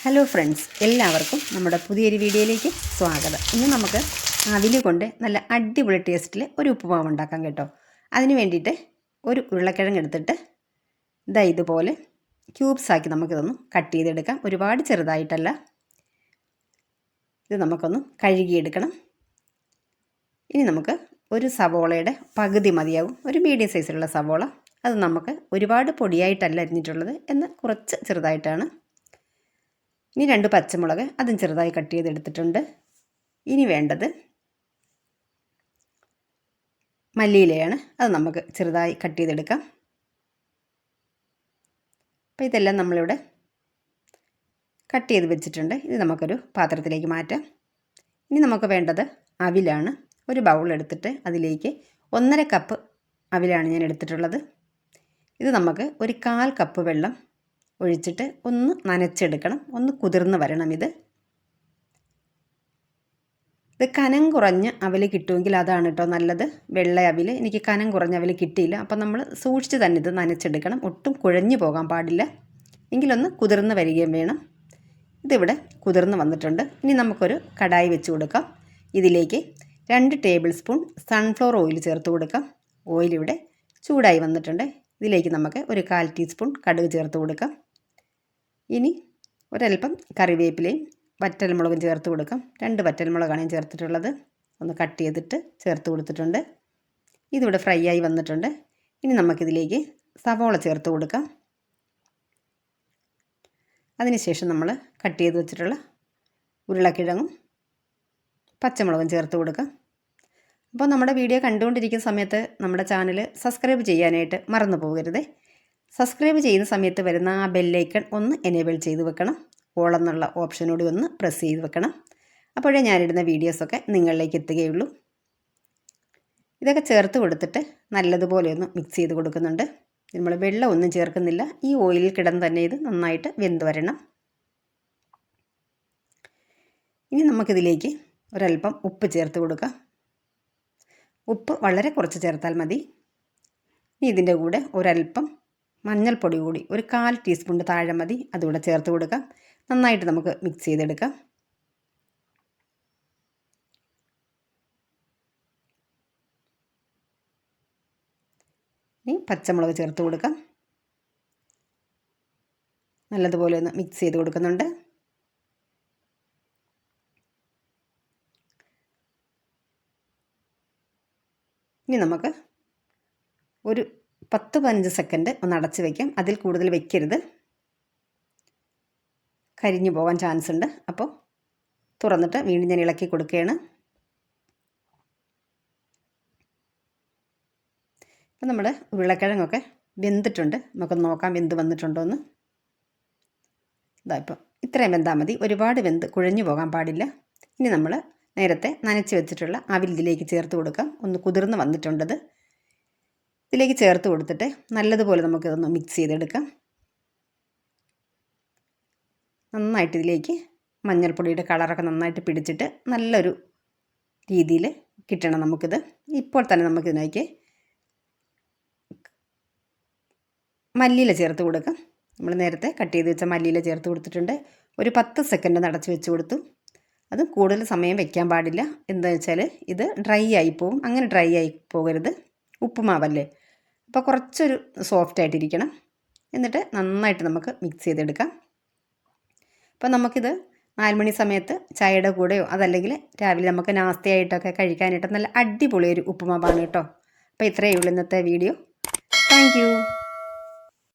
Hello friends, എല്ലാവർക്കും നമ്മുടെ പുതിയൊരു വീഡിയോയിലേക്ക് സ്വാഗതം. ഇന്ന് നമുക്ക് അവിൽ കൊണ്ട് നല്ല അടിപൊളി ടേസ്റ്റിൽ ഒരു ഉപ്പുമാവ് ഉണ്ടാക്കാം കേട്ടോ. അതിന് വേണ്ടിയിട്ട് ഒരു ഉരുളക്കിഴങ്ങ് എടുത്തിട്ട് ഇതുപോലെ ക്യൂബ്സാക്കി നമുക്കിതൊന്ന് കട്ട് ചെയ്തെടുക്കാം. ഒരുപാട് ചെറുതായിട്ടല്ല. ഇത് നമുക്കൊന്ന് കഴുകിയെടുക്കണം. ഇനി നമുക്ക് ഒരു സവോളയുടെ പകുതി മതിയാവും, ഒരു മീഡിയം സൈസിലുള്ള സവോള. അത് നമുക്ക് ഒരുപാട് പൊടിയായിട്ടല്ല അരിഞ്ഞിട്ടുള്ളത്, എന്ന് കുറച്ച് ചെറുതായിട്ടാണ്. ഇനി 2 പച്ചമുളക്, അതും ചെറുതായി കട്ട് ചെയ്തെടുത്തിട്ടുണ്ട്. ഇനി വേണ്ടത് മല്ലിയിലയാണ്. അത് നമുക്ക് ചെറുതായി കട്ട് ചെയ്തെടുക്കാം. അപ്പോൾ ഇതെല്ലാം നമ്മളിവിടെ കട്ട് ചെയ്ത് വെച്ചിട്ടുണ്ട്. ഇത് നമുക്കൊരു പാത്രത്തിലേക്ക് മാറ്റാം. ഇനി നമുക്ക് വേണ്ടത് അവിലാണ്. ഒരു ബൗൾ എടുത്തിട്ട് അതിലേക്ക് 1.5 കപ്പ് അവിലാണ് ഞാൻ എടുത്തിട്ടുള്ളത്. ഇത് നമുക്ക് ഒരു 1/4 കപ്പ് വെള്ളം ഒഴിച്ചിട്ട് ഒന്ന് നനച്ചെടുക്കണം. ഒന്ന് കുതിർന്ന് വരണം. ഇത് കനം കുറഞ്ഞ അവൽ കിട്ടുമെങ്കിൽ അതാണ് കേട്ടോ നല്ലത്. വെള്ള അവിൽ എനിക്ക് കനം കുറഞ്ഞ അവൽ കിട്ടിയില്ല. അപ്പം നമ്മൾ സൂക്ഷിച്ച് തന്നെ ഇത് നനച്ചെടുക്കണം. ഒട്ടും കുഴഞ്ഞു പോകാൻ പാടില്ല. എങ്കിലൊന്ന് കുതിർന്ന് വരികയും വേണം. ഇതിവിടെ കുതിർന്ന് വന്നിട്ടുണ്ട്. ഇനി നമുക്കൊരു കടായി വെച്ച് കൊടുക്കാം. ഇതിലേക്ക് 2 ടേബിൾ സ്പൂൺ സൺഫ്ലവർ ഓയിൽ ചേർത്ത് കൊടുക്കാം. ഓയിലിവിടെ ചൂടായി വന്നിട്ടുണ്ട്. ഇതിലേക്ക് നമുക്ക് ഒരു 1/4 ടീസ്പൂൺ കടുക് ചേർത്ത് കൊടുക്കാം. ഇനി ഒരൽപ്പം കറിവേപ്പിലയും വറ്റൽമുളകും ചേർത്ത് കൊടുക്കാം. 2 വറ്റൽമുളകാണ് ഞാൻ ചേർത്തിട്ടുള്ളത്. ഒന്ന് കട്ട് ചെയ്തിട്ട് ചേർത്ത് കൊടുത്തിട്ടുണ്ട്. ഇതിവിടെ ഫ്രൈ ആയി വന്നിട്ടുണ്ട്. ഇനി നമുക്കിതിലേക്ക് സവോള ചേർത്ത് കൊടുക്കാം. അതിനുശേഷം നമ്മൾ കട്ട് ചെയ്ത് വെച്ചിട്ടുള്ള ഉരുളക്കിഴങ്ങും പച്ചമുളകും ചേർത്ത് കൊടുക്കാം. അപ്പോൾ നമ്മുടെ വീഡിയോ കണ്ടുകൊണ്ടിരിക്കുന്ന സമയത്ത് നമ്മുടെ ചാനൽ സബ്സ്ക്രൈബ് ചെയ്യാനായിട്ട് മറന്നു പോകരുതേ. സബ്സ്ക്രൈബ് ചെയ്യുന്ന സമയത്ത് വരുന്ന ആ ബെല്ലൈക്കൺ ഒന്ന് എനേബിൾ ചെയ്ത് വെക്കണം. ഓൾ എന്നുള്ള ഓപ്ഷനോട് ഒന്ന് പ്രസ് ചെയ്ത് വെക്കണം. അപ്പോഴേ ഞാനിടുന്ന വീഡിയോസൊക്കെ നിങ്ങളിലേക്ക് എത്തുകയുള്ളൂ. ഇതൊക്കെ ചേർത്ത് കൊടുത്തിട്ട് നല്ലതുപോലെ ഒന്ന് മിക്സ് ചെയ്ത് കൊടുക്കുന്നുണ്ട്. നമ്മൾ വെള്ളം ഒന്നും ചേർക്കുന്നില്ല. ഈ ഓയിലിൽ കിടന്ന് തന്നെ ഇത് നന്നായിട്ട് വെന്ത് വരണം. ഇനി നമുക്കിതിലേക്ക് ഒരൽപ്പം ഉപ്പ് ചേർത്ത് കൊടുക്കാം. ഉപ്പ് വളരെ കുറച്ച് ചേർത്താൽ മതി. ഇനി ഇതിൻ്റെ കൂടെ ഒരൽപ്പം മഞ്ഞൾപ്പൊടി കൂടി ഒരു 1/4 ടീസ്പൂൺ താഴെ മതി. അതുകൂടെ ചേർത്ത് കൊടുക്കാം. നന്നായിട്ട് നമുക്ക് മിക്സ് ചെയ്തെടുക്കാം. ഇനി പച്ചമുളക് ചേർത്ത് കൊടുക്കാം. നല്ലതുപോലെ ഒന്ന് മിക്സ് ചെയ്ത് കൊടുക്കുന്നുണ്ട്. ഇനി നമുക്ക് ഒരു 10-15 സെക്കൻഡ് ഒന്ന് അടച്ച് വയ്ക്കാം. അതിൽ കൂടുതൽ വയ്ക്കരുത്, കരിഞ്ഞു പോകാൻ ചാൻസ് ഉണ്ട്. അപ്പോൾ തുറന്നിട്ട് വീണ്ടും ഞാൻ ഇളക്കി കൊടുക്കുകയാണ്. അപ്പോൾ നമ്മുടെ ഉരുളക്കിഴങ്ങൊക്കെ വെന്തിട്ടുണ്ട്. നമുക്ക് നോക്കാം വെന്ത് വന്നിട്ടുണ്ടോ എന്ന്. ഇപ്പോൾ ഇത്രയും വെന്താൽ മതി. ഒരുപാട് വെന്ത് കുഴഞ്ഞു പോകാൻ പാടില്ല. ഇനി നമ്മൾ നേരത്തെ നനച്ച് വെച്ചിട്ടുള്ള അവിൽ ഇതിലേക്ക് ചേർത്ത് കൊടുക്കാം. ഒന്ന് കുതിർന്ന് വന്നിട്ടുണ്ടത്. ഇതിലേക്ക് ചേർത്ത് കൊടുത്തിട്ട് നല്ലതുപോലെ നമുക്കിതൊന്ന് മിക്സ് ചെയ്തെടുക്കാം. നന്നായിട്ട് ഇതിലേക്ക് മഞ്ഞൾപ്പൊടിയുടെ കളറൊക്കെ നന്നായിട്ട് പിടിച്ചിട്ട് നല്ലൊരു രീതിയിൽ കിട്ടണം നമുക്കിത്. ഇപ്പോൾ തന്നെ നമുക്കിതിലേക്ക് മല്ലിയില ചേർത്ത് കൊടുക്കാം. നമ്മൾ നേരത്തെ കട്ട് ചെയ്ത് വെച്ച മല്ലിയില ചേർത്ത് കൊടുത്തിട്ടുണ്ട്. ഒരു 10 സെക്കൻഡ് അടച്ച് വെച്ച് കൊടുത്തു. അത് കൂടുതൽ സമയം വെക്കാൻ പാടില്ല. എന്താണെന്ന് വെച്ചാൽ ഇത് ഡ്രൈ ആയി പോവും. അങ്ങനെ ഡ്രൈ ആയി പോകരുത്. ഉപ്പുമാവല്ലേ, അപ്പോൾ കുറച്ചൊരു സോഫ്റ്റ് ആയിട്ടിരിക്കണം. എന്നിട്ട് നന്നായിട്ട് നമുക്ക് മിക്സ് ചെയ്തെടുക്കാം. അപ്പോൾ നമുക്കിത് 4 മണി സമയത്ത് ചായയുടെ കൂടെയോ അതല്ലെങ്കിൽ രാവിലെ നമുക്ക് നാസ്തയായിട്ടൊക്കെ കഴിക്കാനായിട്ട് നല്ല അടിപൊളിയൊരു ഉപ്പുമാവാണ് കേട്ടോ. അപ്പോൾ ഇത്രയേ ഉള്ളൂ ഇന്നത്തെ വീഡിയോ. താങ്ക്